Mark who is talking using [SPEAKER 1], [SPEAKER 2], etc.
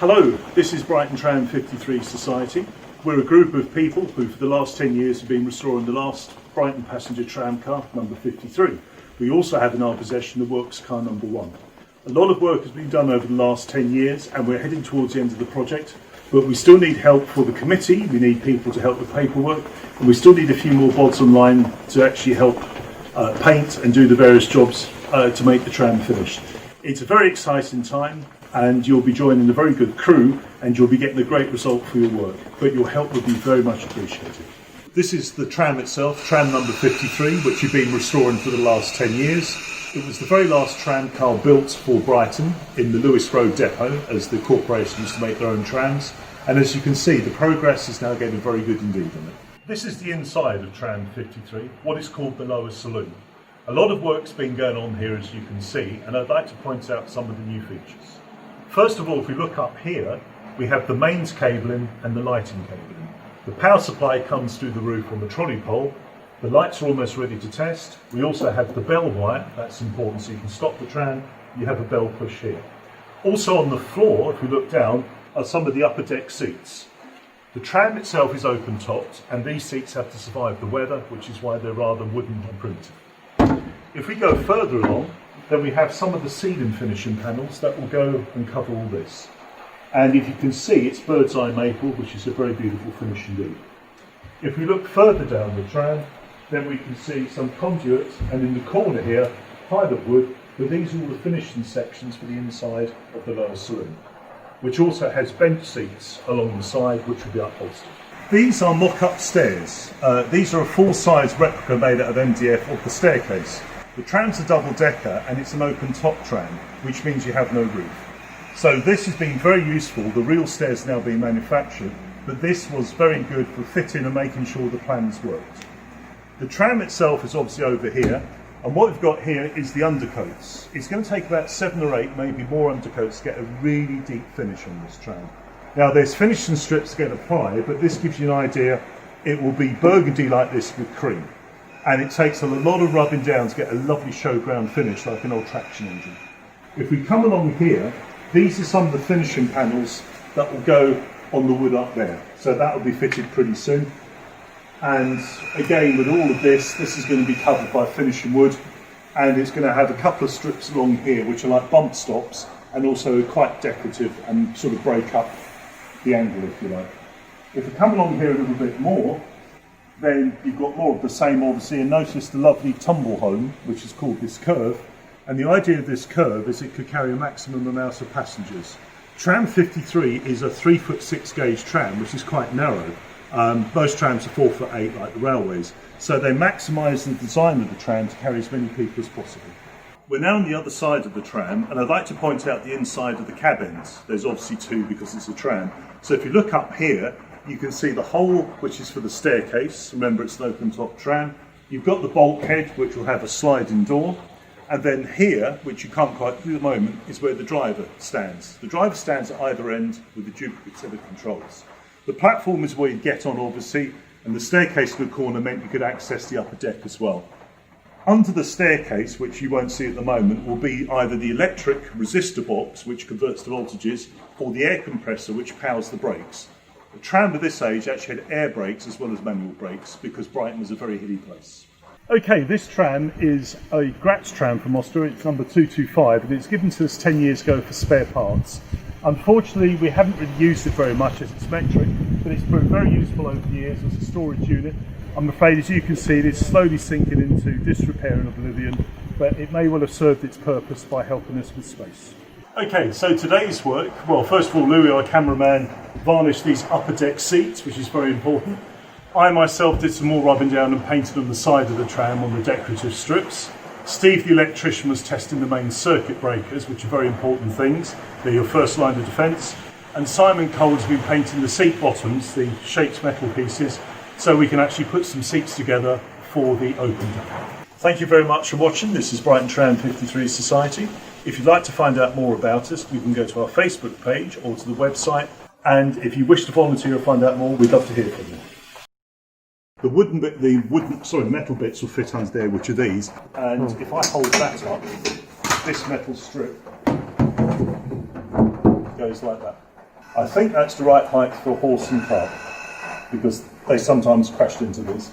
[SPEAKER 1] Hello, this is Brighton Tram 53 Society. We're a group of people who for the last 10 years have been restoring the last Brighton passenger tram car, number 53. We also have in our possession the works car number 1. A lot of work has been done over the last 10 years and we're heading towards the end of the project, but we still need help for the committee, we need people to help with paperwork, and we still need a few more bods online to actually help paint and do the various jobs to make the tram finished. It's a very exciting time and you'll be joining a very good crew and you'll be getting a great result for your work, but your help will be very much appreciated. This is the tram itself, tram number 53, which you've been restoring for the last 10 years. It was the very last tram car built for Brighton in the Lewis Road depot, as the corporation used to make their own trams. And as you can see, the progress is now getting very good indeed on it. This is the inside of tram 53, what is called the lower saloon. A lot of work's been going on here, as you can see, and I'd like to point out some of the new features. First of all, if we look up here, we have the mains cabling and the lighting cabling. The power supply comes through the roof on the trolley pole. The lights are almost ready to test. We also have the bell wire, that's important so you can stop the tram. You have a bell push here. Also on the floor, if we look down, are some of the upper deck seats. The tram itself is open topped and these seats have to survive the weather, which is why they're rather wooden and primitive. If we go further along, then we have some of the ceiling finishing panels that will go and cover all this. And if you can see, it's bird's eye maple, which is a very beautiful finish indeed. If we look further down the tram, then we can see some conduits, and in the corner here, pile of wood, but these are all the finishing sections for the inside of the lower saloon, which also has bench seats along the side, which will be upholstered. These are mock-up stairs. These are a full-size replica made out of MDF of the staircase. The tram's a double-decker and it's an open-top tram, which means you have no roof. So this has been very useful. The real stairs are now being manufactured, but this was very good for fitting and making sure the plans worked. The tram itself is obviously over here, and what we've got here is the undercoats. It's going to take about 7 or 8, maybe more undercoats to get a really deep finish on this tram. Now there's finishing strips get applied, but this gives you an idea. It will be burgundy like this with cream. And it takes a lot of rubbing down to get a lovely showground finish like an old traction engine. If we come along here, these are some of the finishing panels that will go on the wood up there. So that will be fitted pretty soon. And again, with all of this is going to be covered by finishing wood. And it's going to have a couple of strips along here, which are like bump stops, and also quite decorative and sort of break up the angle, if you like. If we come along here a little bit more, then you've got more of the same, obviously, and notice the lovely tumble home, which is called this curve. And the idea of this curve is it could carry a maximum amount of passengers. Tram 53 is a 3'6" gauge tram, which is quite narrow. Most trams are 4'8" like the railways. So they maximise the design of the tram to carry as many people as possible. We're now on the other side of the tram, and I'd like to point out the inside of the cabins. There's obviously 2 because it's a tram. So if you look up here, you can see the hole, which is for the staircase. Remember, it's an open-top tram. You've got the bulkhead, which will have a sliding door. And then here, which you can't quite do at the moment, is where the driver stands. The driver stands at either end with the duplicate set of controls. The platform is where you get on, obviously, and the staircase in the corner meant you could access the upper deck as well. Under the staircase, which you won't see at the moment, will be either the electric resistor box, which converts the voltages, or the air compressor, which powers the brakes. A tram of this age actually had air brakes as well as manual brakes because Brighton was a very hilly place. Okay, this tram is a Gratz tram from Austria. It's number 225 and it's given to us 10 years ago for spare parts. Unfortunately, we haven't really used it very much as it's metric, but it's proved very useful over the years as a storage unit. I'm afraid, as you can see, it is slowly sinking into disrepair and oblivion, but it may well have served its purpose by helping us with space. Okay, so today's work, well, first of all, Louis, our cameraman, varnished these upper deck seats, which is very important. I myself did some more rubbing down and painted on the side of the tram on the decorative strips. Steve, the electrician, was testing the main circuit breakers, which are very important things. They're your first line of defence. And Simon Cole's been painting the seat bottoms, the shaped metal pieces, so we can actually put some seats together for the open deck. Thank you very much for watching. This is Brighton Tram 53 Society. If you'd like to find out more about us, you can go to our Facebook page or to the website. And if you wish to volunteer or find out more, we'd love to hear from you. The metal bits will fit under there, which are these. And if I hold that up, this metal strip goes like that. I think that's the right height for horse and cart, because they sometimes crashed into these.